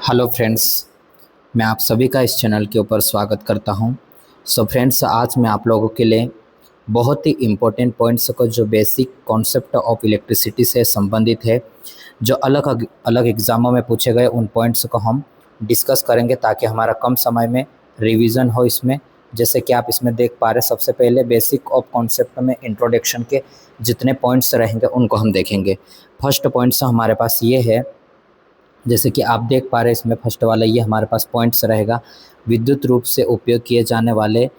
Hello friends, मैं आप सभी का इस चैनल के ऊपर स्वागत करता हूं। सो फ्रेंड्स, आज मैं आप लोगों के लिए बहुत ही इम्पोर्टेंट पॉइंट्स को जो बेसिक कॉन्सेप्ट ऑफ इलेक्ट्रिसिटी से संबंधित है, जो अलग अलग एग्ज़ामों में पूछे गए उन पॉइंट्स को हम डिस्कस करेंगे ताकि हमारा कम समय में रिवीजन हो इसमें। जैसे कि आप इसमें देख पा रहे, सबसे पहले बेसिक ऑफ कॉन्सेप्ट में इंट्रोडक्शन के जितने पॉइंट्स रहेंगे उनको हम देखेंगे। फर्स्ट पॉइंट्स हमारे पास ये है, जैसे कि आप देख पा रहे हैं इसमें फर्स्ट वाला ये हमारे पास पॉइंट्स रहेगा। विद्युत रूप से उपयोग किए जाने वाले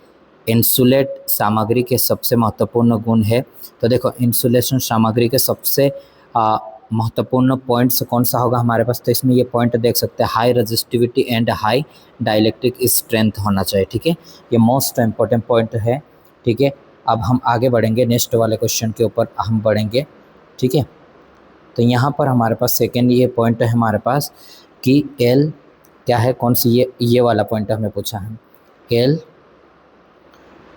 इंसुलेट सामग्री के सबसे महत्वपूर्ण गुण है। तो देखो, इंसुलेशन सामग्री के सबसे महत्वपूर्ण पॉइंट्स कौन सा होगा हमारे पास, तो इसमें ये पॉइंट देख सकते हैं, high resistivity and high dielectric strength होना चाहिए। ठीक है, ये मोस्ट इम्पोर्टेंट पॉइंट है। ठीक है, अब हम आगे बढ़ेंगे, नेक्स्ट वाले क्वेश्चन के ऊपर हम बढ़ेंगे। ठीक है, तो यहाँ पर हमारे पास सेकेंड ये पॉइंट है हमारे पास कि एल क्या है, कौन सी ये वाला पॉइंट हमें पूछा है, एल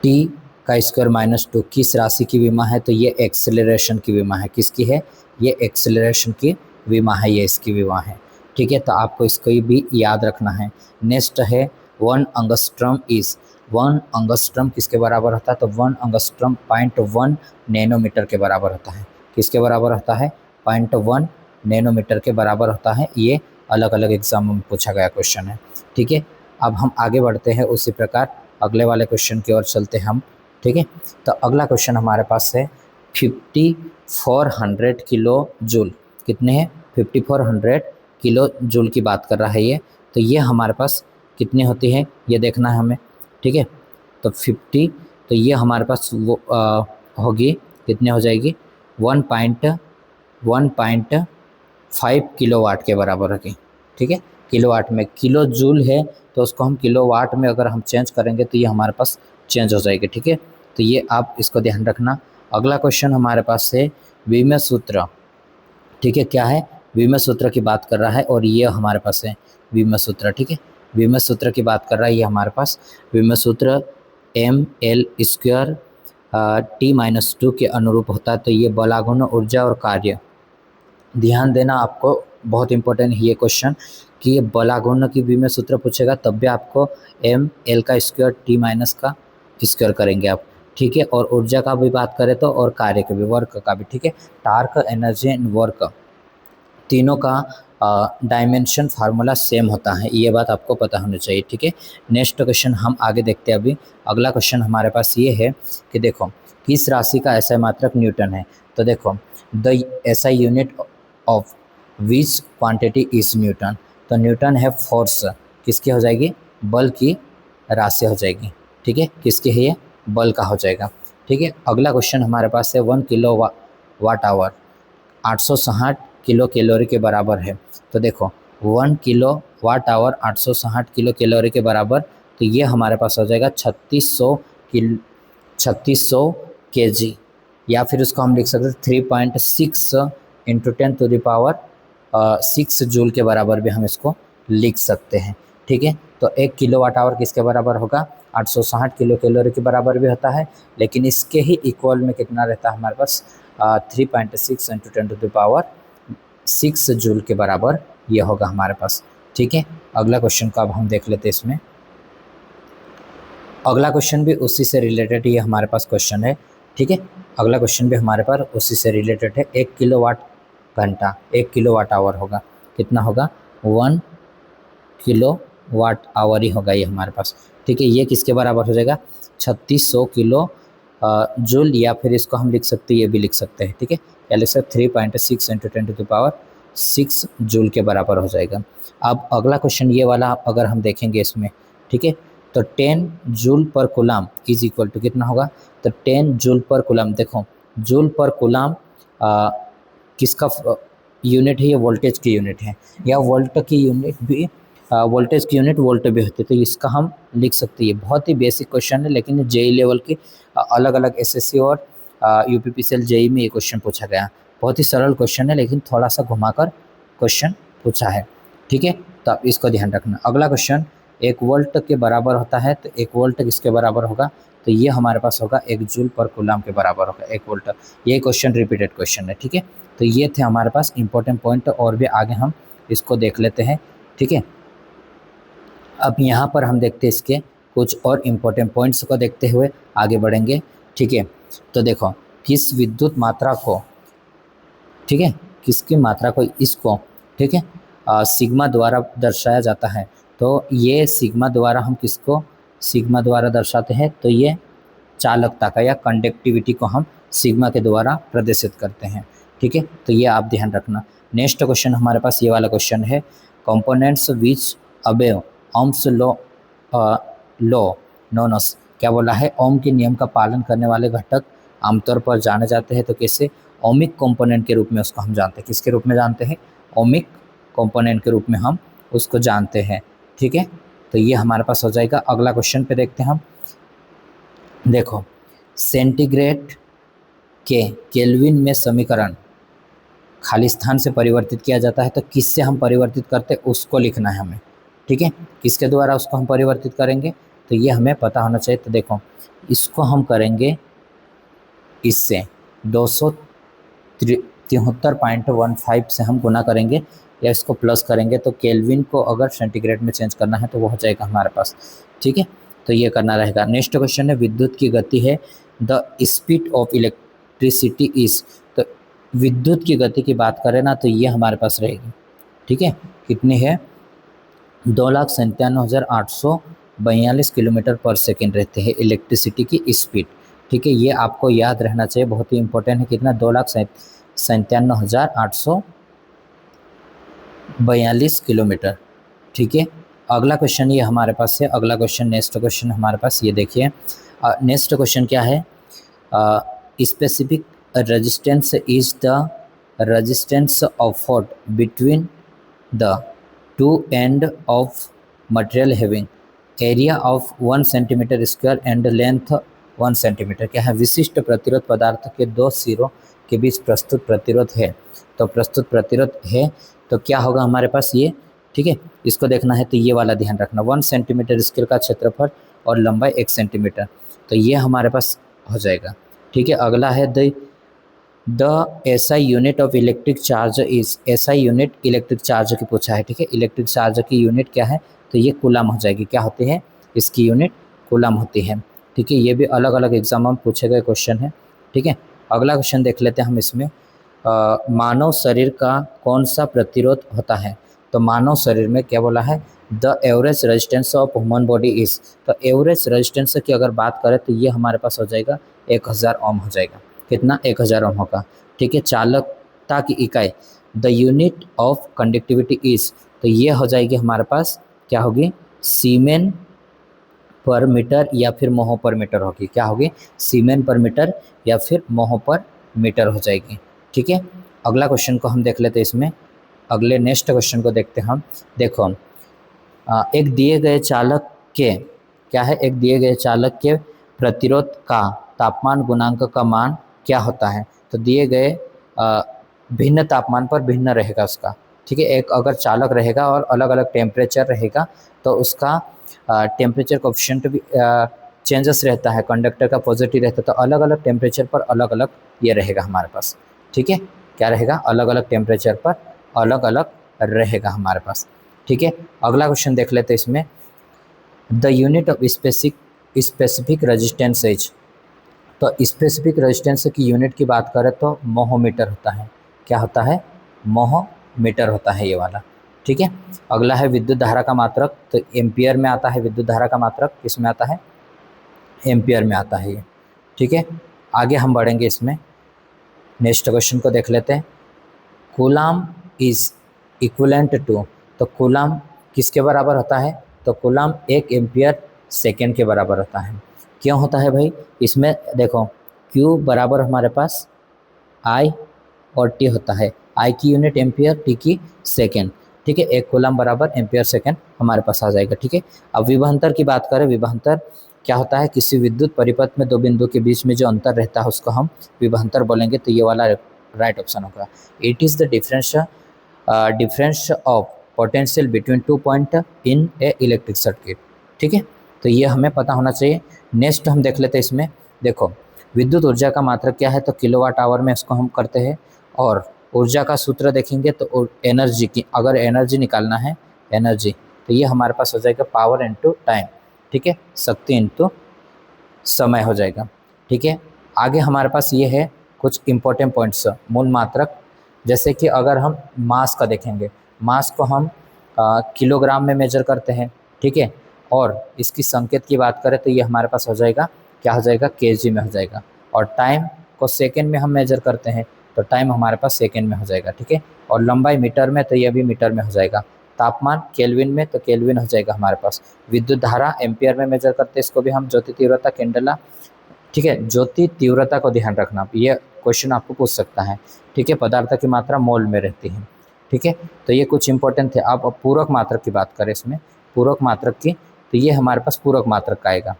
टी का स्क्वायर माइनस 2 किस राशि की विमा है, तो ये एक्सेलरेशन की विमा है। किसकी है, ये एक्सेलरेशन की विमा है, ये इसकी विमा है। ठीक है, तो आपको इसको भी याद रखना है। नेक्स्ट है 1 एंगस्ट्रम इज, 1 एंगस्ट्रम किसके बराबर होता है, तो 1 एंगस्ट्रम 0.1 नैनोमीटर के बराबर होता है। किसके बराबर होता है, 0.1 नैनोमीटर के बराबर होता है। ये अलग अलग एग्जामों में पूछा गया क्वेश्चन है। ठीक है, अब हम आगे बढ़ते हैं, उसी प्रकार अगले वाले क्वेश्चन की ओर चलते हैं हम। ठीक है, तो अगला क्वेश्चन हमारे पास है 5400 किलो जूल। कितने हैं, 5400 किलो जूल की बात कर रहा है ये। तो ये हमारे पास कितनी होती है ये देखना है हमें। ठीक है, तो 50, तो ये हमारे पास वो होगी, कितने हो जाएगी, 1.5 किलोवाट के बराबर होगी। ठीक है, किलोवाट में, किलो जूल है तो उसको हम किलोवाट में अगर हम चेंज करेंगे तो ये हमारे पास चेंज हो जाएगी। ठीक है, तो ये आप इसको ध्यान रखना। अगला क्वेश्चन हमारे पास है विमेय सूत्र। ठीक है, क्या है, विमेय सूत्र की बात कर रहा है और ये हमारे पास है विमेय सूत्र। ठीक है, विमेय सूत्र की बात कर रहा है ये हमारे पास विमेय सूत्र ml² T-2 के अनुरूप होता है। तो ये बलागुण, ऊर्जा और कार्य, ध्यान देना आपको, बहुत इंपॉर्टेंट है ये क्वेश्चन कि ये बलागुण की विमेय सूत्र पूछेगा तब भी आपको ml का स्क्वायर T- का स्क्वायर करेंगे आप। ठीक है, और ऊर्जा का भी बात करें तो, और कार्य के भी, वर्क का भी। ठीक है, टार्क, एनर्जी एंड वर्क, तीनों का डायमेंशन फार्मूला सेम होता है, ये बात आपको पता होनी चाहिए। ठीक है, नेक्स्ट क्वेश्चन हम आगे देखते हैं। अभी अगला क्वेश्चन हमारे पास ये है कि देखो, किस राशि का SI मात्रक न्यूटन है। तो देखो, the SI unit of which quantity is Newton. तो न्यूटन है फोर्स, किसकी हो जाएगी, बल की राशि हो जाएगी। ठीक है, किसकी है ये, बल का हो जाएगा। ठीक है, अगला क्वेश्चन हमारे पास है 1 kilowatt hour 860 kilocalorie के बराबर है। तो देखो, 1 kilowatt hour 860 kilocalorie के बराबर, तो ये हमारे पास हो जाएगा 3600 kg, या फिर उसको हम लिख सकते हैं 3.6 इंटू 10⁻6 जूल के बराबर भी हम इसको लिख सकते हैं। ठीक है, तो 1 किलो वाट आवर किसके बराबर होगा, 860 किलो कैलोरी के बराबर भी होता है, लेकिन इसके ही इक्वल में कितना रहता है हमारे पास, 3.6 इंटू 10⁻6 जूल के बराबर ये होगा हमारे पास। ठीक है, अगला क्वेश्चन को अब हम देख लेते हैं। इसमें अगला क्वेश्चन भी उसी से रिलेटेड ये हमारे पास क्वेश्चन है। ठीक है, अगला क्वेश्चन भी हमारे पास उसी से रिलेटेड है। 1 किलोवाट घंटा 1 किलोवाट आवर होगा, कितना होगा, 1 किलोवाट आवर ही होगा ये हमारे पास। ठीक है, ये किसके बराबर हो जाएगा, 3600 किलो जूल, या फिर इसको हम लिख सकते हैं, ये भी लिख सकते हैं। ठीक है, क्या लिख सकते, 3.6 इंटू 10⁻6 जूल के बराबर हो जाएगा। अब अगला क्वेश्चन ये वाला अगर हम देखेंगे इसमें, ठीक है, तो 10 जूल पर कूलाम इज इक्वल टू कितना होगा, तो 10 जूल पर कूलाम। देखो, जूल पर कूलाम किसका यूनिट है, ये वोल्टेज की यूनिट है, या वोल्ट की यूनिट भी, वोल्टेज की यूनिट वोल्ट भी होती है। तो इसका हम लिख सकते हैं, बहुत ही बेसिक क्वेश्चन है, लेकिन जेई लेवल की अलग अलग एसएससी और यूपीपीसीएल जेई में ये क्वेश्चन पूछा गया। बहुत ही सरल क्वेश्चन है, लेकिन थोड़ा सा घुमाकर क्वेश्चन पूछा है। ठीक है, तो आप इसको ध्यान रखना। अगला क्वेश्चन 1 वोल्ट के बराबर होता है, तो 1 वोल्ट किसके बराबर होगा, तो ये हमारे पास होगा 1 जूल पर कूलाम के बराबर होगा 1 वोल्ट। ये क्वेश्चन रिपीटेड क्वेश्चन है। ठीक है, तो ये थे हमारे पास इंपॉर्टेंट पॉइंट, और भी आगे हम इसको देख लेते हैं। ठीक है, अब यहाँ पर हम देखते हैं इसके कुछ और इम्पोर्टेंट पॉइंट्स को देखते हुए आगे बढ़ेंगे। ठीक है, तो देखो किस विद्युत मात्रा को, ठीक है, किसकी मात्रा को इसको, ठीक है, सिग्मा द्वारा दर्शाया जाता है। तो ये सिग्मा द्वारा हम किसको सिग्मा द्वारा दर्शाते हैं, तो ये चालकता का या कंडक्टिविटी को हम सिग्मा के द्वारा प्रदर्शित करते हैं। ठीक है, तो ये आप ध्यान रखना। नेक्स्ट क्वेश्चन हमारे पास ये वाला क्वेश्चन है, कंपोनेंट्स विच अबेव ओम्स लॉ नोन एज, क्या बोला है, ओम के नियम का पालन करने वाले घटक आमतौर पर जाने जाते हैं तो कैसे, ओमिक कंपोनेंट के रूप में उसको हम जानते हैं। किसके रूप में जानते हैं, ओमिक कंपोनेंट के रूप में हम उसको जानते हैं। ठीक है, तो ये हमारे पास हो जाएगा। अगला क्वेश्चन पे देखते हैं हम। देखो सेंटीग्रेड के केल्विन में समीकरण खाली स्थान से परिवर्तित किया जाता है, तो किससे हम परिवर्तित करते हैं उसको लिखना है हमें। ठीक है, किसके द्वारा उसको हम परिवर्तित करेंगे, तो ये हमें पता होना चाहिए। तो देखो इसको हम करेंगे इससे 273.15 से हम गुना करेंगे या इसको प्लस करेंगे, तो केल्विन को अगर सेंटीग्रेड में चेंज करना है तो वो हो जाएगा हमारे पास। ठीक है, तो ये करना रहेगा। नेक्स्ट क्वेश्चन है, विद्युत की गति है the speed of electricity is, तो विद्युत की गति की बात करें ना तो ये हमारे पास रहेगी। ठीक है, कितनी है, 2,97,842 किलोमीटर पर सेकेंड रहते हैं इलेक्ट्रिसिटी की स्पीड। ठीक है, ये आपको याद रहना चाहिए, बहुत ही इंपॉर्टेंट है। कितना, 2,97,842 किलोमीटर। ठीक है, अगला क्वेश्चन ये हमारे पास है। अगला क्वेश्चन, नेक्स्ट क्वेश्चन हमारे पास ये देखिए। नेक्स्ट क्वेश्चन क्या है, specific resistance is the resistance offered between the two end of material having area of 1 centimetre square and length 1 centimetre. क्या है, विशिष्ट प्रतिरोध पदार्थ के दो सिरों के बीच प्रस्तुत प्रतिरोध है। तो प्रस्तुत प्रतिरोध है तो क्या होगा हमारे पास ये। ठीक है, इसको देखना है तो ये वाला ध्यान रखना, 1 सेंटीमीटर स्क्वायर का क्षेत्रफल और लंबाई 1 सेंटीमीटर, तो ये हमारे पास हो जाएगा। ठीक है, अगला है the SI unit of electric charge is, SI unit electric charge की पूछा है। ठीक है, इलेक्ट्रिक चार्ज की यूनिट क्या है, तो ये कूलम हो जाएगी। क्या होती है, इसकी यूनिट कूलम होती है। ठीक है, ये भी अलग अलग एग्जाम में पूछे गए क्वेश्चन है। ठीक है, अगला क्वेश्चन देख लेते हैं हम इसमें। मानव शरीर का कौन सा प्रतिरोध होता है, तो मानव शरीर में क्या बोला है, the average resistance of human body is, तो एवरेज रेजिस्टेंस की अगर बात करें तो ये हमारे पास हो जाएगा 1000 ओम हो जाएगा। कितना, 1000 ओम होगा। ठीक है, चालकता की इकाई the unit of conductivity is, तो ये हो जाएगी हमारे पास क्या होगी, सीमेन पर मीटर या फिर मोह पर मीटर होगी। क्या होगी, सीमेन पर मीटर या फिर मोह पर मीटर हो जाएगी। ठीक है, अगला क्वेश्चन को हम देख लेते हैं इसमें। अगले नेक्स्ट क्वेश्चन को देखते हैं हम। देखो एक दिए गए चालक के, क्या है, एक दिए गए चालक के प्रतिरोध का तापमान गुणांक का मान क्या होता है, तो दिए गए भिन्न तापमान पर भिन्न रहेगा उसका। ठीक है, एक अगर चालक रहेगा और अलग अलग टेम्परेचर रहेगा तो उसका टेम्परेचर कोएफिशिएंट भी चेंजेस रहता है, कंडक्टर का पॉजिटिव रहता है, तो अलग अलग टेम्परेचर पर अलग अलग ये रहेगा हमारे पास। ठीक है, क्या रहेगा, अलग अलग टेम्परेचर पर अलग अलग रहेगा हमारे पास। ठीक है, अगला क्वेश्चन देख लेते हैं इसमें। The unit of specific resistance is, तो स्पेसिफिक रेजिस्टेंस की यूनिट की बात करें तो मोहोमीटर होता है। क्या होता है, मोहोमीटर होता है ये वाला। ठीक है, अगला है विद्युत धारा का मात्रक, तो एम्पियर में आता है। विद्युत धारा का मात्रक किसमें आता है, एम्पियर में आता है ये। ठीक है, आगे हम बढ़ेंगे इसमें। नेक्स्ट क्वेश्चन को देख लेते हैं। कूलम इज इक्विवेलेंट टू, तो कूलम किसके बराबर होता है, तो कूलम 1 एम्पियर सेकेंड के बराबर होता है। क्यों होता है भाई, इसमें देखो Q बराबर हमारे पास I और T होता है। I की यूनिट एम्पियर, T की सेकेंड। ठीक है, 1 कूलम बराबर एम्पियर सेकेंड हमारे पास आ जाएगा। ठीक है, अब विभवांतर की बात करें, विभवांतर क्या होता है, किसी विद्युत परिपथ में दो बिंदु के बीच में जो अंतर रहता है उसको हम विभवांतर बोलेंगे, तो ये वाला राइट ऑप्शन होगा। It is the difference of potential between 2 point in A electric circuit. ठीक है, तो ये हमें पता होना चाहिए। नेक्स्ट हम देख लेते हैं इसमें। देखो विद्युत ऊर्जा का मात्रक क्या है, तो किलोवाट आवर में इसको हम करते हैं। और ऊर्जा का सूत्र देखेंगे तो एनर्जी की, अगर एनर्जी निकालना है, एनर्जी तो ये हमारे पास हो जाएगा पावर इंटू टाइम, ठीक है, शक्ति इंटू समय हो जाएगा, ठीक है। आगे हमारे पास ये है कुछ इंपॉर्टेंट पॉइंट्स मूल मात्रक, जैसे कि अगर हम मास का देखेंगे, मास को हम किलोग्राम में मेजर करते हैं, ठीक है, और इसकी संकेत की बात करें तो ये हमारे पास हो जाएगा, क्या हो जाएगा, केजी में हो जाएगा। और टाइम को सेकंड में हम मेजर करते हैं तो टाइम हमारे पास सेकंड में हो जाएगा, ठीक है। और लंबाई मीटर में तो ये भी मीटर में हो जाएगा। तापमान केल्विन में तो केल्विन हो जाएगा हमारे पास। विद्युत धारा एम्पियर में मेजर करते हैं, इसको भी हम ज्योति तीव्रता कैंडेला, ठीक है। ज्योति तीव्रता को ध्यान रखना, ये क्वेश्चन आपको पूछ सकता है, ठीक है। पदार्थ की मात्रा मोल में रहती है, ठीक है। तो ये कुछ इंपॉर्टेंट थे। अब पूरक मात्रक की बात करें, इसमें पूरक मात्रक की, तो ये हमारे पास पूरक मात्रक का आएगा,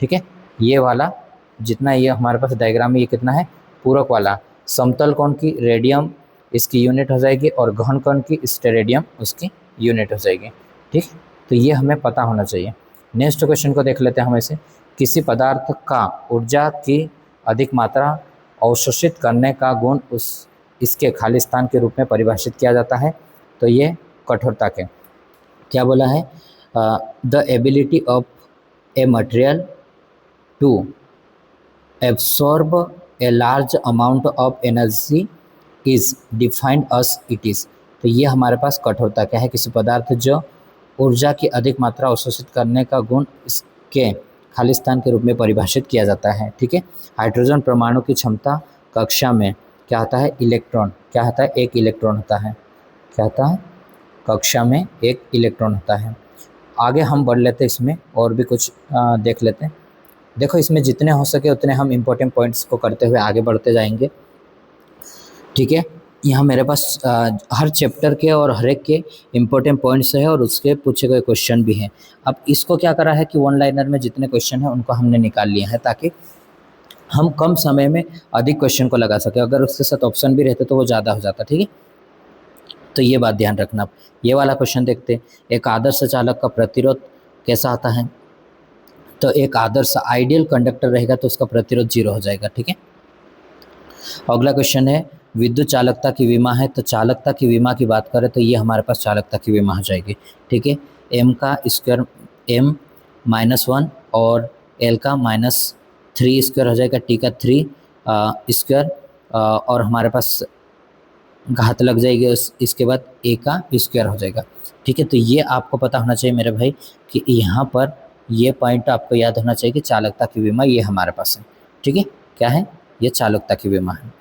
ठीक है। ये वाला जितना ये हमारे पास डायग्राम में ये कितना है, पूरक वाला। समतल कोण की रेडियम इसकी यूनिट हो जाएगी और घन कोण की स्टेरेडियम उसकी यूनिट हो जाएगी, ठीक। तो ये हमें पता होना चाहिए। नेक्स्ट क्वेश्चन को देख लेते हैं हम ऐसे। किसी पदार्थ का ऊर्जा की अधिक मात्रा अवशोषित करने का गुण इसके खाली स्थान के रूप में परिभाषित किया जाता है, तो ये कठोरता के, क्या बोला है, the ability of a material to absorb a large amount of energy is defined as it is. तो ये हमारे पास कठोरता क्या है, किसी पदार्थ जो ऊर्जा की अधिक मात्रा अवशोषित करने का गुण इसके खाली स्थान के रूप में परिभाषित किया जाता है, ठीक है। हाइड्रोजन परमाणु की क्षमता कक्षा में क्या होता है, इलेक्ट्रॉन, क्या होता है, एक इलेक्ट्रॉन होता है, क्या होता है, कक्षा में एक इलेक्ट्रॉन होता है। आगे हम बढ़ लेते हैं, इसमें और भी कुछ देख लेते हैं। देखो इसमें जितने हो सके उतने हम इम्पोर्टेंट पॉइंट्स को करते हुए आगे बढ़ते जाएंगे, ठीक है। यहाँ मेरे पास हर चैप्टर के और हर एक के इम्पोर्टेंट पॉइंट्स है और उसके पूछे गए क्वेश्चन भी हैं। अब इसको क्या करा है कि वन लाइनर में जितने क्वेश्चन हैं उनको हमने निकाल लिया है ताकि हम कम समय में अधिक क्वेश्चन को लगा सकें। अगर उसके साथ ऑप्शन भी रहते तो वो ज़्यादा हो जाता, ठीक है। तो ये बात ध्यान रखना। ये वाला क्वेश्चन देखते हैं, एक आदर्श चालक का प्रतिरोध कैसा आता है। तो एक आदर्श आइडियल कंडक्टर रहेगा तो उसका प्रतिरोध 0 हो जाएगा, ठीक है। अगला क्वेश्चन है विद्युत चालकता की विमा है, तो चालकता की विमा की बात करें तो ये हमारे पास चालकता की विमा हो जाएगी, ठीक है। m का स्क्वायर m -1 और l का -3 स्क्वायर हो जाएगा, t का 3 स्क्वायर और हमारे पास घात लग जाएगी, इसके बाद a का स्क्वायर हो जाएगा, ठीक है। तो ये आपको पता होना चाहिए मेरे भाई कि यहाँ पर ये पॉइंट आपको याद होना चाहिए कि चालकता की विमा ये हमारे पास है, ठीक है। क्या है, ये चालकता की विमा है।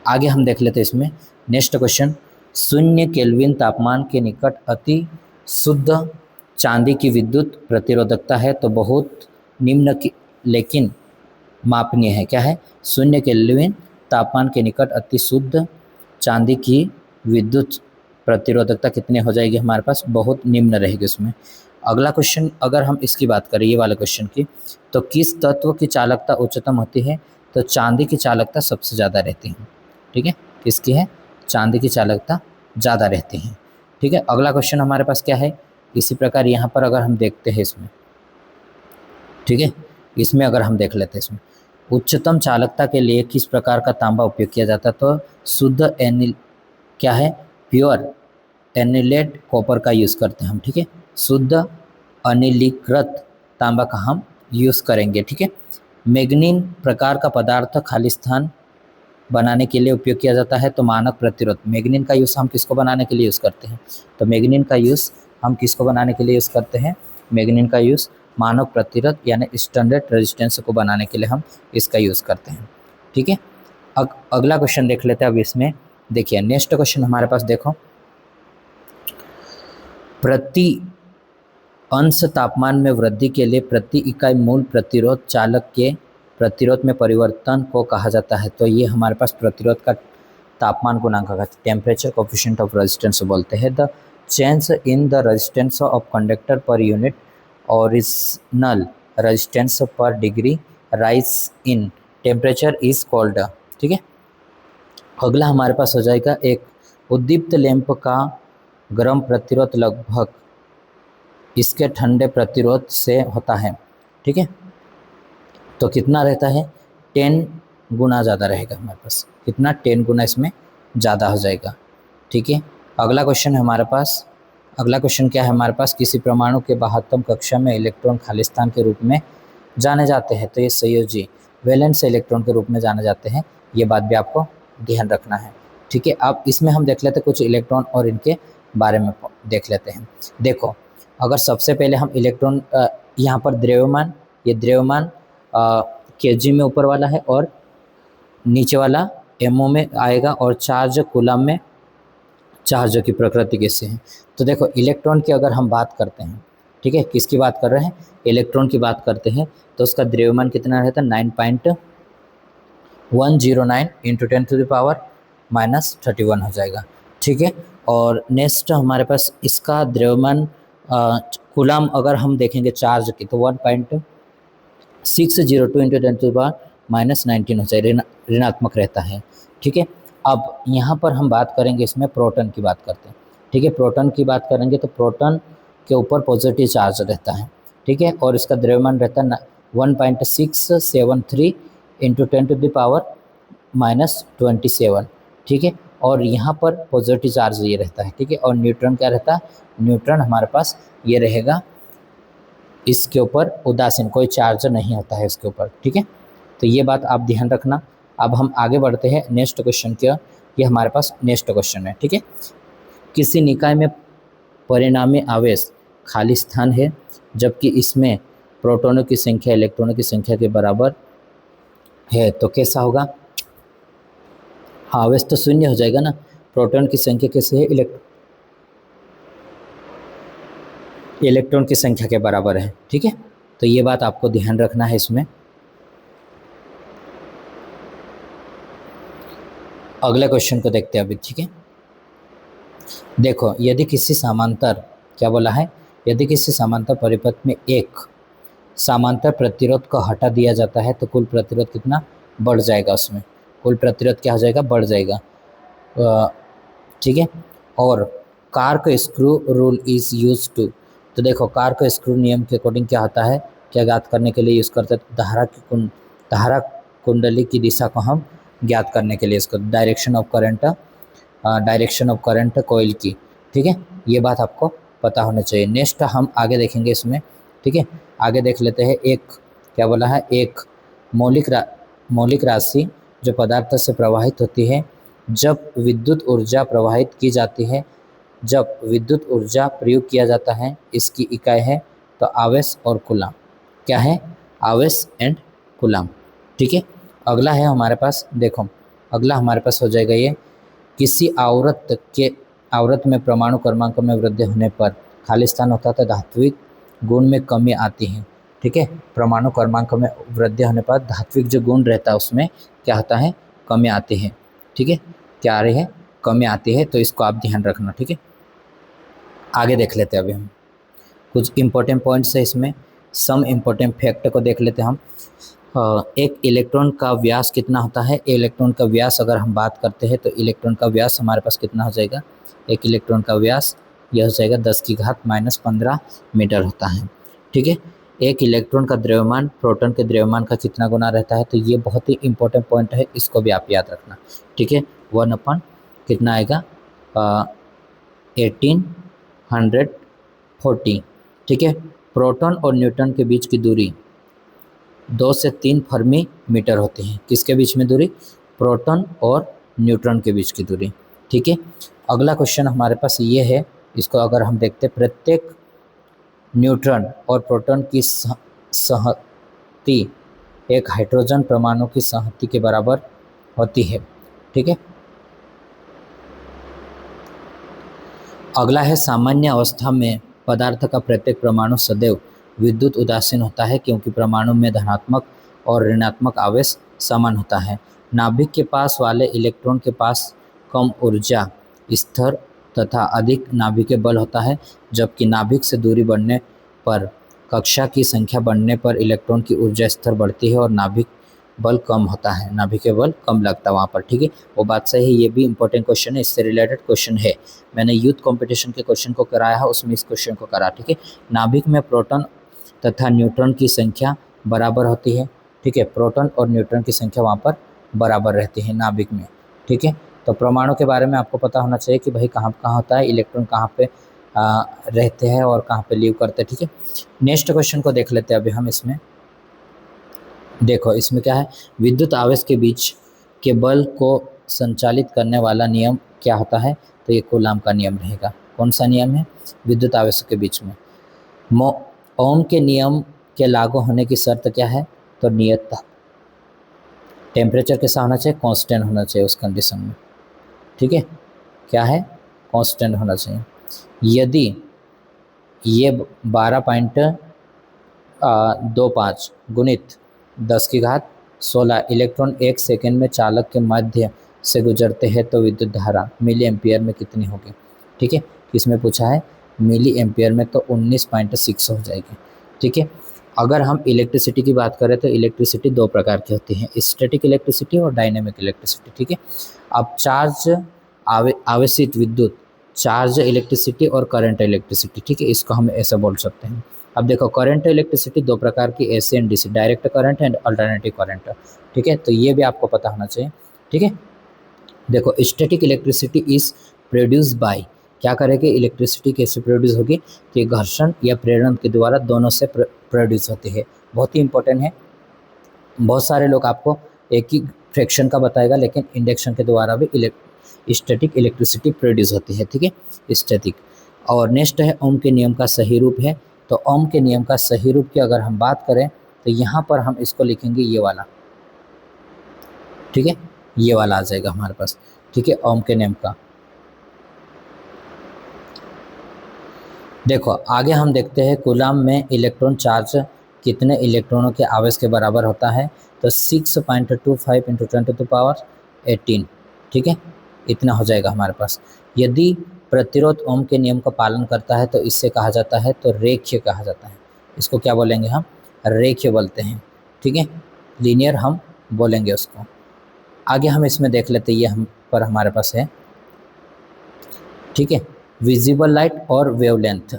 आगे हम देख लेते हैं इसमें नेक्स्ट क्वेश्चन। 0 केल्विन तापमान के निकट अति शुद्ध चांदी की विद्युत प्रतिरोधकता है तो बहुत निम्न की लेकिन मापनीय है। क्या है, 0 केल्विन तापमान के निकट अति शुद्ध चांदी की विद्युत प्रतिरोधकता कितनी हो जाएगी हमारे पास, बहुत निम्न रहेगी उसमें। अगला क्वेश्चन अगर हम इसकी बात करें ये वाले क्वेश्चन की, तो किस तत्व की चालकता उच्चतम होती है, तो चांदी की चालकता सबसे ज़्यादा रहती है, ठीक है। किसकी है, चांदी की चालकता ज़्यादा रहती है, ठीक है। अगला क्वेश्चन हमारे पास क्या है, इसी प्रकार यहाँ पर अगर हम देखते हैं इसमें, ठीक है, इसमें अगर हम देख लेते हैं इसमें उच्चतम चालकता के लिए किस प्रकार का तांबा उपयोग किया जाता है, तो शुद्ध एनिल क्या है, प्योर एनिलेट कॉपर का यूज़ करते हैं हम, ठीक है। शुद्ध अनिलीकृत तांबा का हम यूज़ करेंगे, ठीक है। मैग्नीन प्रकार का पदार्थ खाली स्थान बनाने के लिए उपयोग किया जाता है तो मानक प्रतिरोध, मैग्नीन का यूज़ हम किसको बनाने के लिए यूज़ करते हैं, तो मैग्नीन का यूज़ हम किसको बनाने के लिए यूज़ करते हैं, मैग्नीन का यूज़ मानक प्रतिरोध यानी स्टैंडर्ड रेजिस्टेंस को बनाने के लिए हम इसका यूज़ करते हैं, ठीक है। अगला क्वेश्चन देख लेते हैं। अब इसमें देखिए नेक्स्ट क्वेश्चन हमारे पास देखो, प्रति अंश तापमान में वृद्धि के लिए प्रति इकाई मूल प्रतिरोध चालक के प्रतिरोध में परिवर्तन को कहा जाता है, तो ये हमारे पास प्रतिरोध का तापमान गुणांक का टेम्परेचर कोफिशिएंट ऑफ रेजिस्टेंस बोलते हैं। The change in the resistance of conductor per unit original resistance per degree rise in temperature is called, ठीक है। अगला हमारे पास हो जाएगा एक उद्दीप्त लैंप का गर्म प्रतिरोध लगभग इसके ठंडे प्रतिरोध से होता है, ठीक है। तो कितना रहता है, 10 गुना ज़्यादा रहेगा हमारे पास, कितना 10 गुना इसमें ज़्यादा हो जाएगा, ठीक है। अगला क्वेश्चन है हमारे पास अगला क्वेश्चन क्या है हमारे पास, किसी परमाणु के बाह्यतम कक्षा में इलेक्ट्रॉन खालिस्तान के रूप में जाने जाते हैं, तो ये संयोजी वैलेंस इलेक्ट्रॉन के रूप में जाने जाते हैं, ये बात भी आपको ध्यान रखना है। ठीक है, अब इसमें हम देख लेते हैं कुछ इलेक्ट्रॉन और इनके बारे में देख लेते हैं। देखो, अगर सबसे पहले हम इलेक्ट्रॉन, यहाँ पर द्रव्यमान, ये द्रव्यमान केजी में ऊपर वाला है और नीचे वाला एमओ में आएगा, और चार्ज कूलम में चार्ज की प्रकृति कैसे है। तो देखो, इलेक्ट्रॉन की अगर हम बात करते हैं, ठीक है, किसकी बात कर रहे हैं, इलेक्ट्रॉन की बात करते हैं, तो उसका द्रव्यमान कितना रहता है, 9.109 इंटू 10⁻⁻31 हो जाएगा। ठीक है, और नेक्स्ट हमारे पास इसका द्रव्यमान कूलम अगर हम देखेंगे चार्ज की, तो 1.602 इंटू 10⁻⁻19 हो जाएगा, ऋणात्मक रहता है। ठीक है, अब यहाँ पर हम बात करेंगे, इसमें प्रोटॉन की बात करते हैं। ठीक है, प्रोटॉन की बात करेंगे तो प्रोटॉन के ऊपर पॉजिटिव चार्ज रहता है। ठीक है, और इसका द्रव्यमान रहता है 1.673 इंटू 10⁻⁻27। ठीक है, और यहाँ पर पॉजिटिव चार्ज ये रहता है। ठीक है, और न्यूट्रॉन क्या रहता है, न्यूट्रॉन हमारे पास ये रहेगा, इसके ऊपर उदासीन, कोई चार्ज नहीं होता है इसके ऊपर। ठीक है, तो ये बात आप ध्यान रखना। अब हम आगे बढ़ते हैं नेक्स्ट क्वेश्चन की, ये हमारे पास नेक्स्ट क्वेश्चन है। ठीक है, किसी निकाय में परिणामी आवेश खाली स्थान है, जबकि इसमें प्रोटॉनों की संख्या इलेक्ट्रॉनों की संख्या के बराबर है, तो कैसा होगा। हाँ, आवेश तो शून्य हो जाएगा ना, प्रोटॉन की संख्या कैसे है, इलेक्ट्रॉन की संख्या के बराबर है। ठीक है, तो ये बात आपको ध्यान रखना है इसमें। अगले क्वेश्चन को देखते हैं अभी। ठीक है, देखो, यदि किसी समांतर, क्या बोला है, यदि किसी समांतर परिपथ में एक समांतर प्रतिरोध को हटा दिया जाता है, तो कुल प्रतिरोध कितना बढ़ जाएगा, उसमें कुल प्रतिरोध क्या हो जाएगा, बढ़ जाएगा। ठीक है, और corkscrew rule is use to, तो देखो, कार्क स्क्रू नियम के अकॉर्डिंग क्या होता है, क्या ज्ञात करने के लिए यूज़ करते हैं, धारा कुंडली की दिशा को हम ज्ञात करने के लिए इसको, डायरेक्शन ऑफ करंट कोयल की। ठीक है, ये बात आपको पता होना चाहिए। नेक्स्ट हम आगे देखेंगे इसमें। ठीक है, आगे देख लेते हैं। एक क्या बोला है, एक मौलिक राशि जो पदार्थ से प्रवाहित होती है जब विद्युत ऊर्जा प्रवाहित की जाती है, जब विद्युत ऊर्जा प्रयोग किया जाता है, इसकी इकाई है तो आवेश और कूलम। क्या है, आवेश एंड कूलम। ठीक है, अगला है हमारे पास, देखो, अगला हमारे पास हो जाएगा ये, किसी आवृत्त में परमाणु क्रमांक में वृद्धि होने पर खाली स्थान होता है, तो धात्विक गुण में कमी आती है। ठीक है, परमाणु क्रमांक में वृद्धि होने पर धात्विक जो गुण रहता है उसमें क्या होता है, कमी आती है। ठीक है, क्या आ रही है, कमी आती है, तो इसको आप ध्यान रखना। ठीक है, आगे देख लेते हैं अभी हम कुछ इंपॉर्टेंट पॉइंट्स है इसमें, सम इम्पोर्टेंट फैक्ट को देख लेते हैं हम। एक इलेक्ट्रॉन का व्यास कितना होता है, इलेक्ट्रॉन का व्यास अगर हम बात करते हैं तो इलेक्ट्रॉन का व्यास हमारे पास कितना हो जाएगा, एक इलेक्ट्रॉन का व्यास यह हो जाएगा 10⁻⁻15 मीटर होता है। ठीक है, एक इलेक्ट्रॉन का द्रव्यमान प्रोटॉन के द्रव्यमान का कितना गुना रहता है, तो ये बहुत ही इंपॉर्टेंट पॉइंट है, इसको भी आप याद रखना। ठीक है, 1 कितना आएगा, 1840। ठीक है, प्रोटॉन और न्यूट्रॉन के बीच की दूरी 2 से 3 फर्मी मीटर होती है। किसके बीच में दूरी, प्रोटॉन और न्यूट्रॉन के बीच की दूरी। ठीक है, अगला क्वेश्चन हमारे पास ये है, इसको अगर हम देखते हैं, प्रत्येक न्यूट्रॉन और प्रोटॉन की संहति एक हाइड्रोजन परमाणु की संहति के बराबर होती है। ठीक है, अगला है, सामान्य अवस्था में पदार्थ का प्रत्येक परमाणु सदैव विद्युत उदासीन होता है, क्योंकि परमाणु में धनात्मक और ऋणात्मक आवेश समान होता है। नाभिक के पास वाले इलेक्ट्रॉन के पास कम ऊर्जा स्तर तथा अधिक नाभिकीय बल होता है, जबकि नाभिक से दूरी बढ़ने पर, कक्षा की संख्या बढ़ने पर इलेक्ट्रॉन की ऊर्जा स्तर बढ़ती है और नाभिक बल कम होता है, नाभिकीय बल कम लगता है वहाँ पर। ठीक है, वो बात सही है, ये भी इंपॉर्टेंट क्वेश्चन है, इससे रिलेटेड क्वेश्चन है। मैंने यूथ कंपटीशन के क्वेश्चन को कराया है, उसमें इस क्वेश्चन को करा। ठीक है, नाभिक में प्रोटॉन तथा न्यूट्रॉन की संख्या बराबर होती है। ठीक है, प्रोटॉन और न्यूट्रॉन की संख्या वहाँ पर बराबर रहती है नाभिक में। ठीक है, तो परमाणु के बारे में आपको पता होना चाहिए कि भाई कहाँ कहाँ होता है, इलेक्ट्रॉन कहाँ पे रहते हैं और कहाँ पे लीव करते हैं। ठीक है, नेक्स्ट क्वेश्चन को देख लेते हैं अभी हम। इसमें देखो, इसमें क्या है, विद्युत आवेश के बीच के बल को संचालित करने वाला नियम क्या होता है, तो ये कूलाम का नियम रहेगा। कौन सा नियम है, विद्युत आवेश के बीच में। ओम के नियम के लागू होने की शर्त क्या है, तो नियत ताप, टेम्परेचर कैसा होना चाहिए, कांस्टेंट होना चाहिए उस कंडीशन में। ठीक है, क्या है, कांस्टेंट होना चाहिए। यदि ये 12.25 गुणित 10⁻16 इलेक्ट्रॉन एक सेकेंड में चालक के मध्य से गुजरते हैं तो विद्युत धारा मिली एम्पियर में कितनी होगी। ठीक है, इसमें पूछा है मिली एम्पियर में, तो 19.6 हो जाएगी। ठीक है, अगर हम इलेक्ट्रिसिटी की बात करें तो इलेक्ट्रिसिटी दो प्रकार की होती है, स्टैटिक इलेक्ट्रिसिटी और डायनेमिक इलेक्ट्रिसिटी। ठीक है, अब चार्ज आवेशित विद्युत, चार्ज इलेक्ट्रिसिटी और करंट इलेक्ट्रिसिटी। ठीक है, इसको हम ऐसे बोल सकते हैं। अब देखो, करंट इलेक्ट्रिसिटी दो प्रकार की, AC and DC, direct current and alternative current. ठीक है, तो ये भी आपको पता होना चाहिए। ठीक है, देखो, static electricity is produce by, क्या करेगी, इलेक्ट्रिसिटी कैसे प्रोड्यूस होगी, तो ये घर्षण या प्रेरण के द्वारा दोनों से प्रोड्यूस होती है। बहुत ही इंपॉर्टेंट है, बहुत सारे लोग आपको एक ही फ्रैक्शन का बताएगा, लेकिन इंडक्शन के द्वारा भी स्टैटिक इलेक्ट्रिसिटी प्रोड्यूस होती है। ठीक है, स्टैटिक। और नेक्स्ट है ओम के नियम का सही रूप है, तो ओम के नियम का सही रूप की अगर हम बात करें तो यहाँ पर हम इसको लिखेंगे ये वाला। ठीक है, ये वाला आ जाएगा हमारे पास। ठीक है, ओम के नियम का। देखो, आगे हम देखते हैं कूलाम में इलेक्ट्रॉन चार्ज कितने इलेक्ट्रॉनों के आवेश के बराबर होता है, तो 6.25 × 10⁻18। ठीक है, इतना हो जाएगा हमारे पास। यदि प्रतिरोध ओम के नियम का पालन करता है तो इससे कहा जाता है, तो रेखीय कहा जाता है। इसको क्या बोलेंगे हम, रेखीय बोलते हैं। ठीक है, लीनियर हम बोलेंगे उसको। आगे हम इसमें देख लेते हैं, ये हम पर हमारे पास है। ठीक है, विजिबल लाइट और वेवलेंथ,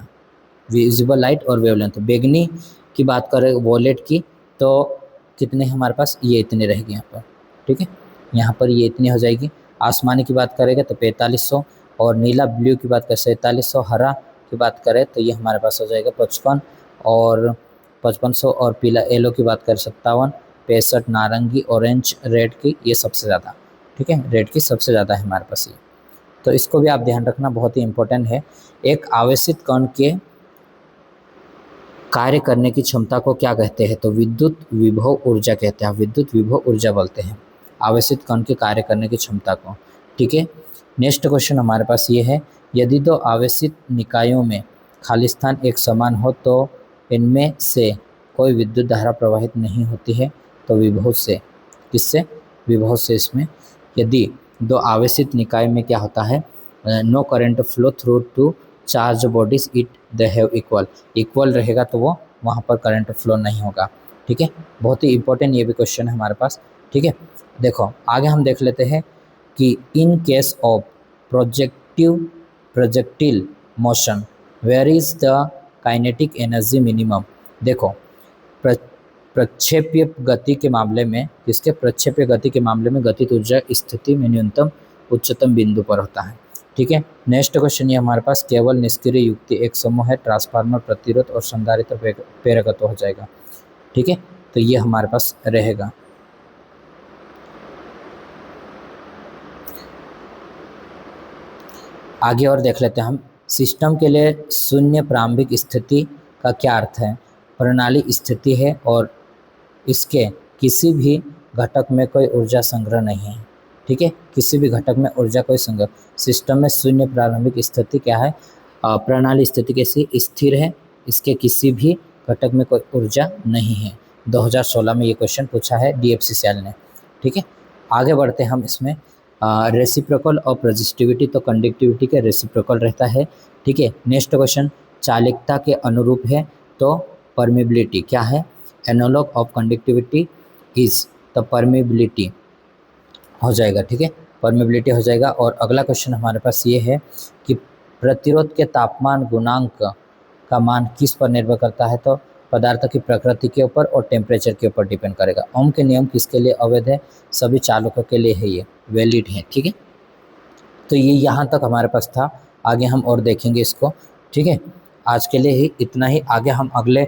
विजिबल लाइट और वेवलेंथ। बेगनी की बात करें वॉलेट की, तो कितने हमारे पास, ये इतने रहेगी यहाँ पर। ठीक है, यहाँ पर ये इतनी हो जाएगी। आसमानी की बात करेंगे तो 4500, और नीला ब्लू की बात करें 4700, हरा की बात करें तो ये हमारे पास हो जाएगा 55 और 5500, और पीला येलो की बात करें 57, 65, नारंगी, ऑरेंज, रेड की ये सबसे ज़्यादा। ठीक है, रेड की सबसे ज़्यादा है हमारे पास ये, तो इसको भी आप ध्यान रखना, बहुत ही इंपॉर्टेंट है। एक आवेशित कण के कार्य करने की क्षमता को क्या कहते हैं, तो विद्युत विभव ऊर्जा कहते हैं। विद्युत विभव ऊर्जा बोलते हैं आवेशित कण के कार्य करने की क्षमता को। ठीक है, नेक्स्ट क्वेश्चन हमारे पास ये है, यदि दो आवेशित निकायों में खाली स्थान एक समान हो तो इनमें से कोई विद्युत धारा प्रवाहित नहीं होती है, तो विभव से, किससे, विभव से। इसमें यदि दो आवेशित निकाय में क्या होता है, no current flow through two charge bodies it they have equal रहेगा, तो वो वहाँ पर करंट फ्लो नहीं होगा। ठीक है, बहुत ही इंपॉर्टेंट ये भी क्वेश्चन है हमारे पास। ठीक है, देखो आगे हम देख लेते हैं कि in case of projectile motion where is the kinetic energy minimum. देखो, प्रक्षेप्य गति के मामले में, किसके, प्रक्षेप्य गति के मामले में गतिज ऊर्जा स्थिति में न्यूनतम उच्चतम बिंदु पर होता है। ठीक है, नेक्स्ट क्वेश्चन ये हमारे पास, केवल निष्क्रिय युक्ति एक समूह है, ट्रांसफार्मर, प्रतिरोध और संधारित्र प्रेरकत्व हो जाएगा। ठीक है, तो ये हमारे पास रहेगा। आगे और देख लेते हैं हम, सिस्टम के लिए शून्य प्रारंभिक स्थिति का क्या अर्थ है, प्रणाली स्थिति है और इसके किसी भी घटक में कोई ऊर्जा संग्रह नहीं है। ठीक है, किसी भी घटक में ऊर्जा कोई संग्रह, सिस्टम में शून्य प्रारंभिक स्थिति क्या है, प्रणाली स्थिति कैसी, स्थिर है, इसके किसी भी घटक में कोई ऊर्जा नहीं है। 2016 में ये क्वेश्चन पूछा है DFCCL ने। ठीक है, आगे बढ़ते हैं हम इसमें। रेसिप्रोकल और रेजिस्टिविटी, तो कंडक्टिविटी के रेसिप्रोकल रहता है। ठीक है, नेक्स्ट क्वेश्चन, चालकता के अनुरूप है, तो परमिबिलिटी क्या है, एनालॉग ऑफ कंडक्टिविटी इज, तो परमिबिलिटी हो जाएगा। ठीक है, परमिबिलिटी हो जाएगा। और अगला क्वेश्चन हमारे पास ये है कि प्रतिरोध के तापमान गुणांक का मान किस पर निर्भर करता है, तो पदार्थ की प्रकृति के ऊपर और टेम्परेचर के ऊपर डिपेंड करेगा। ओम के नियम किसके लिए अवैध है, सभी चालकों के लिए है, ये वैलिड है। ठीक है, तो ये यहाँ तक हमारे पास था। आगे हम और देखेंगे इसको। ठीक है, आज के लिए ही इतना ही। आगे हम अगले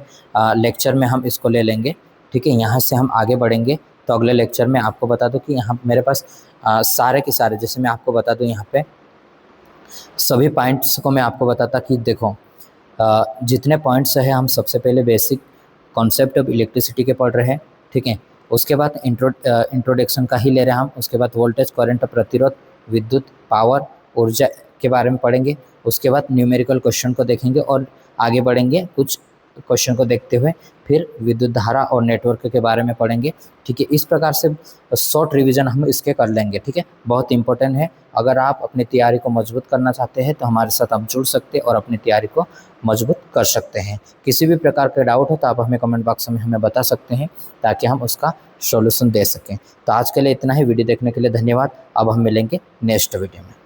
लेक्चर में हम इसको ले लेंगे। ठीक है, यहाँ से हम आगे बढ़ेंगे। तो अगले लेक्चर में आपको बता दूं कि यहाँ मेरे पास सारे के सारे, जैसे मैं आपको बता दूं यहाँ पे सभी पॉइंट्स को मैं आपको बताता कि देखो जितने पॉइंट्स हैं हम सबसे पहले बेसिक कॉन्सेप्ट ऑफ इलेक्ट्रिसिटी के पढ़ रहे हैं। ठीक है, उसके बाद इंट्रोडक्शन का ही ले रहे हैं हम। उसके बाद वोल्टेज, करंट, प्रतिरोध, विद्युत, पावर, ऊर्जा के बारे में पढ़ेंगे। उसके बाद न्यूमेरिकल क्वेश्चन को देखेंगे और आगे बढ़ेंगे कुछ क्वेश्चन को देखते हुए। फिर विद्युत धारा और नेटवर्क के बारे में पढ़ेंगे। ठीक है, इस प्रकार से शॉर्ट रिवीजन हम इसके कर लेंगे। ठीक है, बहुत इंपॉर्टेंट है। अगर आप अपनी तैयारी को मजबूत करना चाहते हैं तो हमारे साथ आप जुड़ सकते हैं और अपनी तैयारी को मजबूत कर सकते हैं। किसी भी प्रकार के डाउट हो तो आप हमें कमेंट बॉक्स में हमें बता सकते हैं ताकि हम उसका सॉल्यूशन दे सकें। तो आज के लिए इतना ही। वीडियो देखने के लिए धन्यवाद। अब हम मिलेंगे नेक्स्ट वीडियो में।